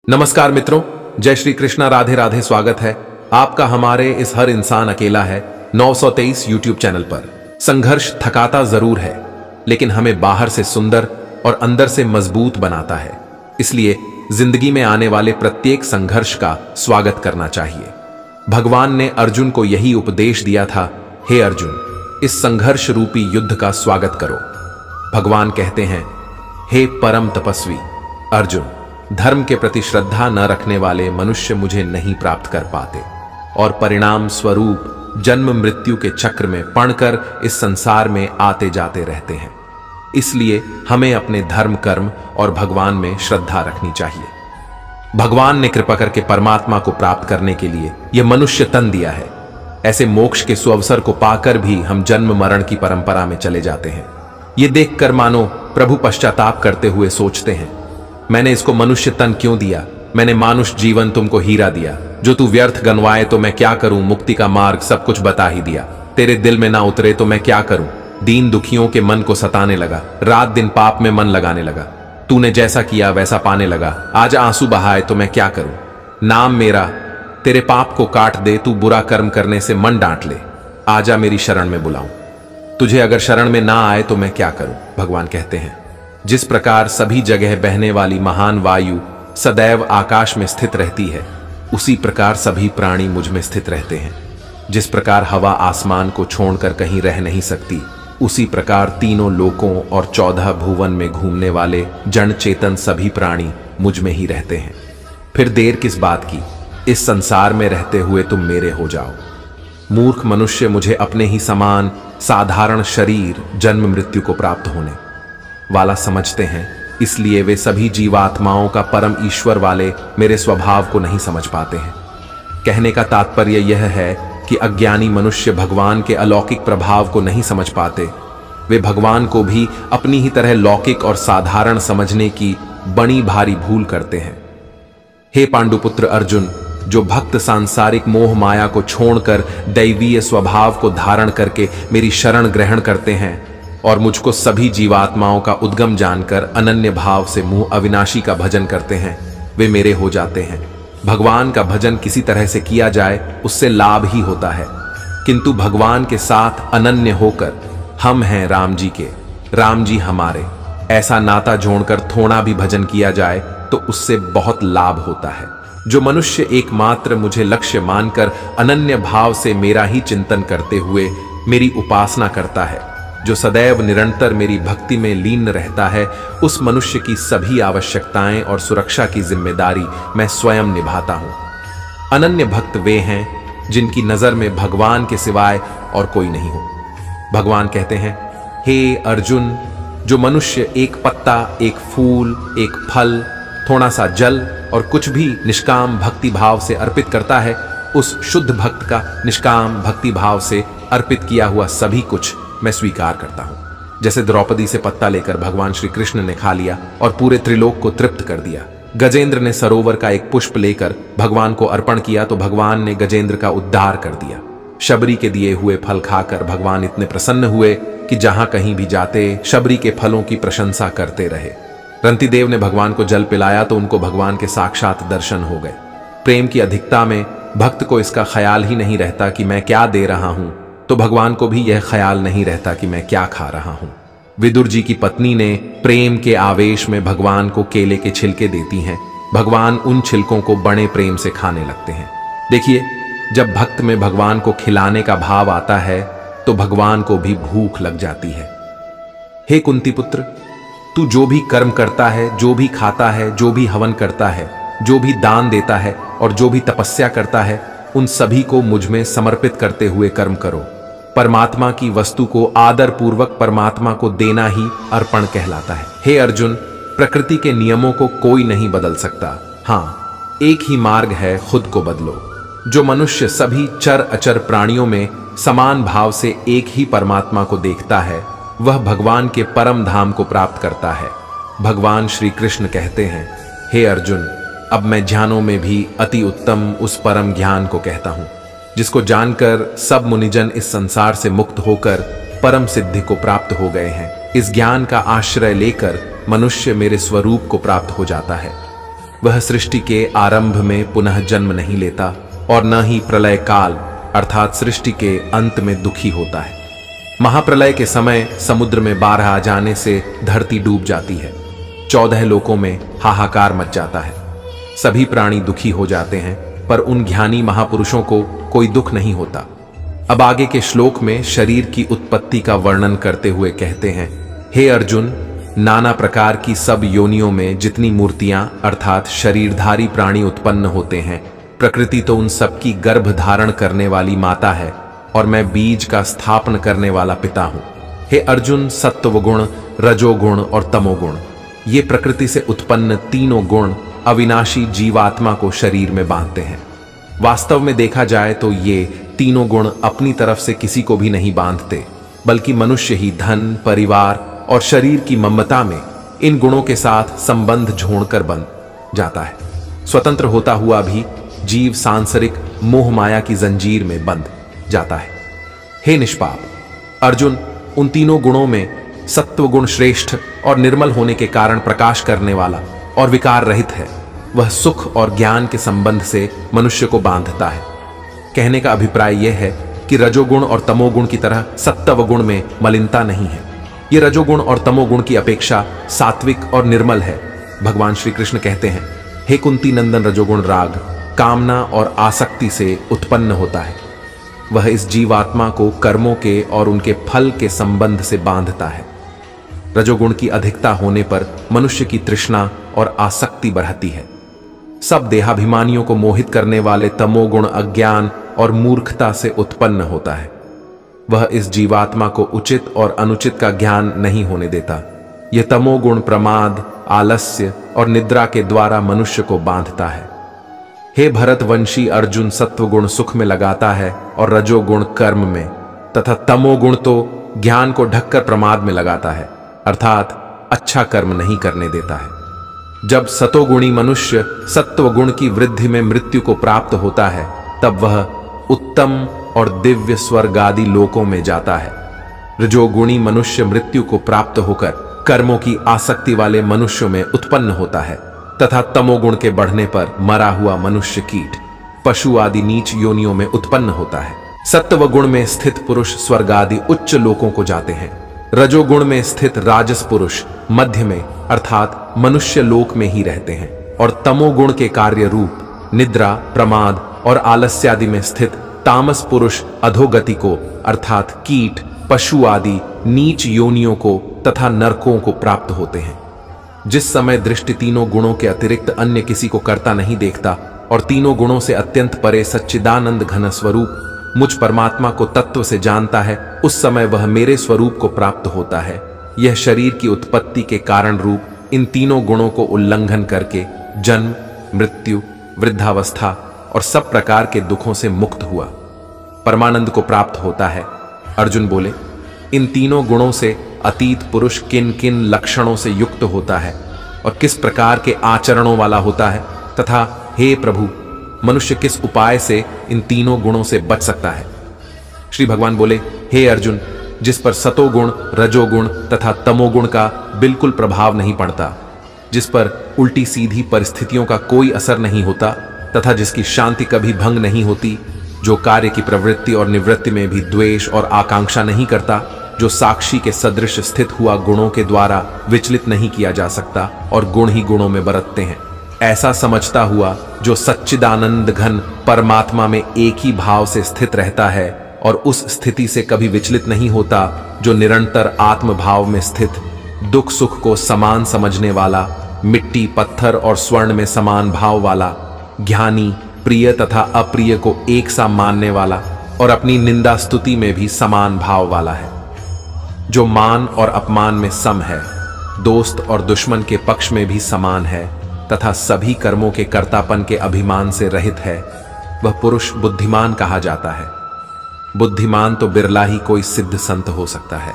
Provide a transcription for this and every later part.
नमस्कार मित्रों, जय श्री कृष्णा, राधे राधे। स्वागत है आपका हमारे इस हर इंसान अकेला है 923 यूट्यूब चैनल पर। संघर्ष थकाता जरूर है, लेकिन हमें बाहर से सुंदर और अंदर से मजबूत बनाता है। इसलिए जिंदगी में आने वाले प्रत्येक संघर्ष का स्वागत करना चाहिए। भगवान ने अर्जुन को यही उपदेश दिया था, हे अर्जुन, इस संघर्ष रूपी युद्ध का स्वागत करो। भगवान कहते हैं, हे परम तपस्वी अर्जुन, धर्म के प्रति श्रद्धा न रखने वाले मनुष्य मुझे नहीं प्राप्त कर पाते और परिणाम स्वरूप जन्म मृत्यु के चक्र में पड़कर इस संसार में आते जाते रहते हैं। इसलिए हमें अपने धर्म, कर्म और भगवान में श्रद्धा रखनी चाहिए। भगवान ने कृपा करके परमात्मा को प्राप्त करने के लिए यह मनुष्य तन दिया है। ऐसे मोक्ष के सुअवसर को पाकर भी हम जन्म मरण की परंपरा में चले जाते हैं। ये देखकर मानो प्रभु पश्चाताप करते हुए सोचते हैं, मैंने इसको मनुष्य तन क्यों दिया? मैंने मानुष जीवन तुमको हीरा दिया, जो तू व्यर्थ गनवाए तो मैं क्या करूं? मुक्ति का मार्ग सब कुछ बता ही दिया, तेरे दिल में ना उतरे तो मैं क्या करूं? दीन दुखियों के मन को सताने लगा, रात दिन पाप में मन लगाने लगा। तूने जैसा किया वैसा पाने लगा, आज आंसू बहाए तो मैं क्या करूं? नाम मेरा तेरे पाप को काट दे, तू बुरा कर्म करने से मन डांट ले, आजा मेरी शरण में बुलाऊं। तुझे अगर शरण में ना आए तो मैं क्या करूं? भगवान कहते हैं, जिस प्रकार सभी जगह बहने वाली महान वायु सदैव आकाश में स्थित रहती है, उसी प्रकार सभी प्राणी मुझ में स्थित रहते हैं। जिस प्रकार हवा आसमान को छोड़कर कहीं रह नहीं सकती, उसी प्रकार तीनों लोकों और 14 भुवन में घूमने वाले जन चेतन सभी प्राणी मुझ में ही रहते हैं। फिर देर किस बात की? इस संसार में रहते हुए तुम मेरे हो जाओ। मूर्ख मनुष्य मुझे अपने ही समान साधारण शरीर जन्म मृत्यु को प्राप्त होने वाला समझते हैं, इसलिए वे सभी जीवात्माओं का परम ईश्वर वाले मेरे स्वभाव को नहीं समझ पाते हैं। कहने का तात्पर्य यह है कि अज्ञानी मनुष्य भगवान के अलौकिक प्रभाव को नहीं समझ पाते। वे भगवान को भी अपनी ही तरह लौकिक और साधारण समझने की बड़ी भारी भूल करते हैं। हे पांडुपुत्र अर्जुन, जो भक्त सांसारिक मोह माया को छोड़कर दैवीय स्वभाव को धारण करके मेरी शरण ग्रहण करते हैं और मुझको सभी जीवात्माओं का उद्गम जानकर अनन्य भाव से मुंह अविनाशी का भजन करते हैं, वे मेरे हो जाते हैं। भगवान का भजन किसी तरह से किया जाए उससे लाभ ही होता है, किंतु भगवान के साथ अनन्य होकर हम हैं राम जी के, राम जी हमारे, ऐसा नाता जोड़कर थोड़ा भी भजन किया जाए तो उससे बहुत लाभ होता है। जो मनुष्य एकमात्र मुझे लक्ष्य मानकर अनन्य भाव से मेरा ही चिंतन करते हुए मेरी उपासना करता है, जो सदैव निरंतर मेरी भक्ति में लीन रहता है, उस मनुष्य की सभी आवश्यकताएं और सुरक्षा की जिम्मेदारी मैं स्वयं निभाता हूं। अनन्य भक्त वे हैं जिनकी नजर में भगवान के सिवाय और कोई नहीं हो। भगवान कहते हैं, हे अर्जुन, जो मनुष्य एक पत्ता, एक फूल, एक फल, थोड़ा सा जल और कुछ भी निष्काम भक्ति भाव से अर्पित करता है, उस शुद्ध भक्त का निष्काम भक्ति भाव से अर्पित किया हुआ सभी कुछ मैं स्वीकार करता हूं। जैसे द्रौपदी से पत्ता लेकर भगवान श्री कृष्ण ने खा लिया और पूरे त्रिलोक को तृप्त कर दिया। गजेंद्र ने सरोवर का एक पुष्प लेकर भगवान को अर्पण किया तो भगवान ने गजेंद्र का उद्धार कर दिया। शबरी के दिए हुए फल खाकर भगवान इतने प्रसन्न हुए कि जहां कहीं भी जाते शबरी के फलों की प्रशंसा करते रहे। रंतिदेव ने भगवान को जल पिलाया तो उनको भगवान के साक्षात दर्शन हो गए। प्रेम की अधिकता में भक्त को इसका ख्याल ही नहीं रहता कि मैं क्या दे रहा हूं, तो भगवान को भी यह ख्याल नहीं रहता कि मैं क्या खा रहा हूं। विदुर जी की पत्नी ने प्रेम के आवेश में भगवान को केले के छिलके देती हैं। भगवान उन छिलकों को बड़े प्रेम से खाने लगते हैं। देखिए, जब भक्त में भगवान को खिलाने का भाव आता है तो भगवान को भी भूख लग जाती है। हे कुंती पुत्र, तू जो भी कर्म करता है, जो भी खाता है, जो भी हवन करता है, जो भी दान देता है और जो भी तपस्या करता है, उन सभी को मुझ में समर्पित करते हुए कर्म करो। परमात्मा की वस्तु को आदर पूर्वक परमात्मा को देना ही अर्पण कहलाता है। हे अर्जुन, प्रकृति के नियमों को कोई नहीं बदल सकता। हाँ, एक ही मार्ग है, खुद को बदलो। जो मनुष्य सभी चर अचर प्राणियों में समान भाव से एक ही परमात्मा को देखता है, वह भगवान के परम धाम को प्राप्त करता है। भगवान श्री कृष्ण कहते हैं, हे अर्जुन, अब मैं ज्ञानों में भी अति उत्तम उस परम ज्ञान को कहता हूं, जिसको जानकर सब मुनिजन इस संसार से मुक्त होकर परम सिद्धि को प्राप्त हो गए हैं। इस ज्ञान का आश्रय लेकर मनुष्य मेरे स्वरूप को प्राप्त हो जाता है। वह सृष्टि के आरंभ में पुनः जन्म नहीं लेता और न ही प्रलय काल अर्थात सृष्टि के अंत में दुखी होता है। महाप्रलय के समय समुद्र में बाढ़ आ जाने से धरती डूब जाती है। 14 लोकों में हाहाकार मच जाता है। सभी प्राणी दुखी हो जाते हैं, पर उन ज्ञानी महापुरुषों को कोई दुख नहीं होता। अब आगे के श्लोक में शरीर की उत्पत्ति का वर्णन करते हुए कहते हैं, हे अर्जुन, नाना प्रकार की सब योनियों में जितनी मूर्तियां अर्थात शरीरधारी प्राणी उत्पन्न होते हैं, प्रकृति तो उन सबकी गर्भ धारण करने वाली माता है और मैं बीज का स्थापन करने वाला पिता हूं। हे अर्जुन, सत्वगुण, रजोगुण और तमोगुण, ये प्रकृति से उत्पन्न तीनों गुण अविनाशी जीवात्मा को शरीर में बांधते हैं। वास्तव में देखा जाए तो ये तीनों गुण अपनी तरफ से किसी को भी नहीं बांधते, बल्कि मनुष्य ही धन, परिवार और शरीर की ममता में इन गुणों के साथ संबंध जोड़कर बन जाता है। स्वतंत्र होता हुआ भी जीव सांसारिक मोह माया की जंजीर में बंध जाता है। हे निष्पाप अर्जुन, उन तीनों गुणों में सत्व गुण श्रेष्ठ और निर्मल होने के कारण प्रकाश करने वाला और विकार रहित है। वह सुख और ज्ञान के संबंध से मनुष्य को बांधता है। कहने का अभिप्राय यह है कि रजोगुण और तमोगुण की तरह सत्व गुण में मलिनता नहीं है। यह रजोगुण और तमोगुण की अपेक्षा सात्विक और निर्मल है। भगवान श्री कृष्ण कहते हैं, हे कुंती नंदन, रजोगुण राग कामना और आसक्ति से उत्पन्न होता है। वह इस जीवात्मा को कर्मों के और उनके फल के संबंध से बांधता है। रजोगुण की अधिकता होने पर मनुष्य की तृष्णा और आसक्ति बढ़ती है। सब देहाभिमानियों को मोहित करने वाले तमोगुण अज्ञान और मूर्खता से उत्पन्न होता है। वह इस जीवात्मा को उचित और अनुचित का ज्ञान नहीं होने देता। यह तमोगुण प्रमाद, आलस्य और निद्रा के द्वारा मनुष्य को बांधता है। हे भरतवंशी अर्जुन, सत्वगुण सुख में लगाता है और रजोगुण कर्म में तथा तमोगुण तो ज्ञान को ढककर प्रमाद में लगाता है, अर्थात अच्छा कर्म नहीं करने देता है। जब सतोगुणी मनुष्य सत्वगुण की वृद्धि में मृत्यु को प्राप्त होता है, तब वह उत्तम और दिव्य स्वर्ग आदि लोकों में जाता है। रजोगुणी मनुष्य मृत्यु को प्राप्त होकर कर्मों की आसक्ति वाले मनुष्यों में उत्पन्न होता है तथा तमोगुण के बढ़ने पर मरा हुआ मनुष्य कीट, पशु आदि नीच योनियों में उत्पन्न होता है। सत्व गुण में स्थित पुरुष स्वर्ग आदि उच्च लोकों को जाते हैं। रजोगुण में स्थित राजस पुरुष मध्य में अर्थात मनुष्य लोक में ही रहते हैं और तमोगुण के कार्य रूप निद्रा, प्रमाद और आलस्य आदि में स्थित तामस पुरुष अधोगति को अर्थात कीट, पशु आदि नीच योनियों को तथा नरकों को प्राप्त होते हैं। जिस समय दृष्टि तीनों गुणों के अतिरिक्त अन्य किसी को करता नहीं देखता और तीनों गुणों से अत्यंत परे सच्चिदानंद घन स्वरूप मुझ परमात्मा को तत्व से जानता है, उस समय वह मेरे स्वरूप को प्राप्त होता है। यह शरीर की उत्पत्ति के कारण रूप इन तीनों गुणों को उल्लंघन करके जन्म, मृत्यु, वृद्धावस्था और सब प्रकार के दुखों से मुक्त हुआ परमानंद को प्राप्त होता है। अर्जुन बोले, इन तीनों गुणों से अतीत पुरुष किन किन लक्षणों से युक्त होता है और किस प्रकार के आचरणों वाला होता है, तथा हे प्रभु, मनुष्य किस उपाय से इन तीनों गुणों से बच सकता है। श्री भगवान बोले, हे अर्जुन, जिस पर सतोगुण, रजोगुण तथा तमोगुण का बिल्कुल प्रभाव नहीं पड़ता, जिस पर उल्टी सीधी परिस्थितियों का कोई असर नहीं होता तथा जिसकी शांति कभी भंग नहीं होती, जो कार्य की प्रवृत्ति और निवृत्ति में भी द्वेष और आकांक्षा नहीं करता, जो साक्षी के सदृश स्थित हुआ गुणों के द्वारा विचलित नहीं किया जा सकता और गुण ही गुणों में बरतते हैं, ऐसा समझता हुआ जो सच्चिदानंद घन परमात्मा में एक ही भाव से स्थित रहता है और उस स्थिति से कभी विचलित नहीं होता, जो निरंतर आत्म भाव में स्थित, दुख सुख को समान समझने वाला, मिट्टी, पत्थर और स्वर्ण में समान भाव वाला, ज्ञानी, प्रिय तथा अप्रिय को एक सा मानने वाला और अपनी निंदा स्तुति में भी समान भाव वाला है, जो मान और अपमान में सम है, दोस्त और दुश्मन के पक्ष में भी समान है तथा सभी कर्मों के कर्तापन के अभिमान से रहित है, वह पुरुष बुद्धिमान कहा जाता है। बुद्धिमान तो बिरला ही कोई सिद्ध संत हो सकता है।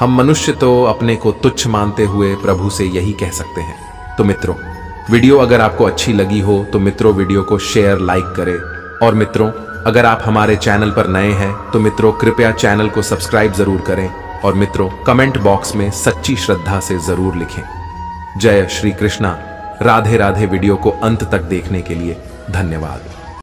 हम मनुष्य तो अपने को तुच्छ मानते हुए प्रभु से यही कह सकते हैं। तो मित्रों, वीडियो अगर आपको अच्छी लगी हो तो मित्रों वीडियो को शेयर, लाइक करें। और मित्रों, अगर आप हमारे चैनल पर नए हैं तो मित्रों कृपया चैनल को सब्सक्राइब जरूर करें और मित्रों कमेंट बॉक्स में सच्ची श्रद्धा से जरूर लिखें। जय श्री कृष्णा। राधे राधे वीडियो को अंत तक देखने के लिए धन्यवाद।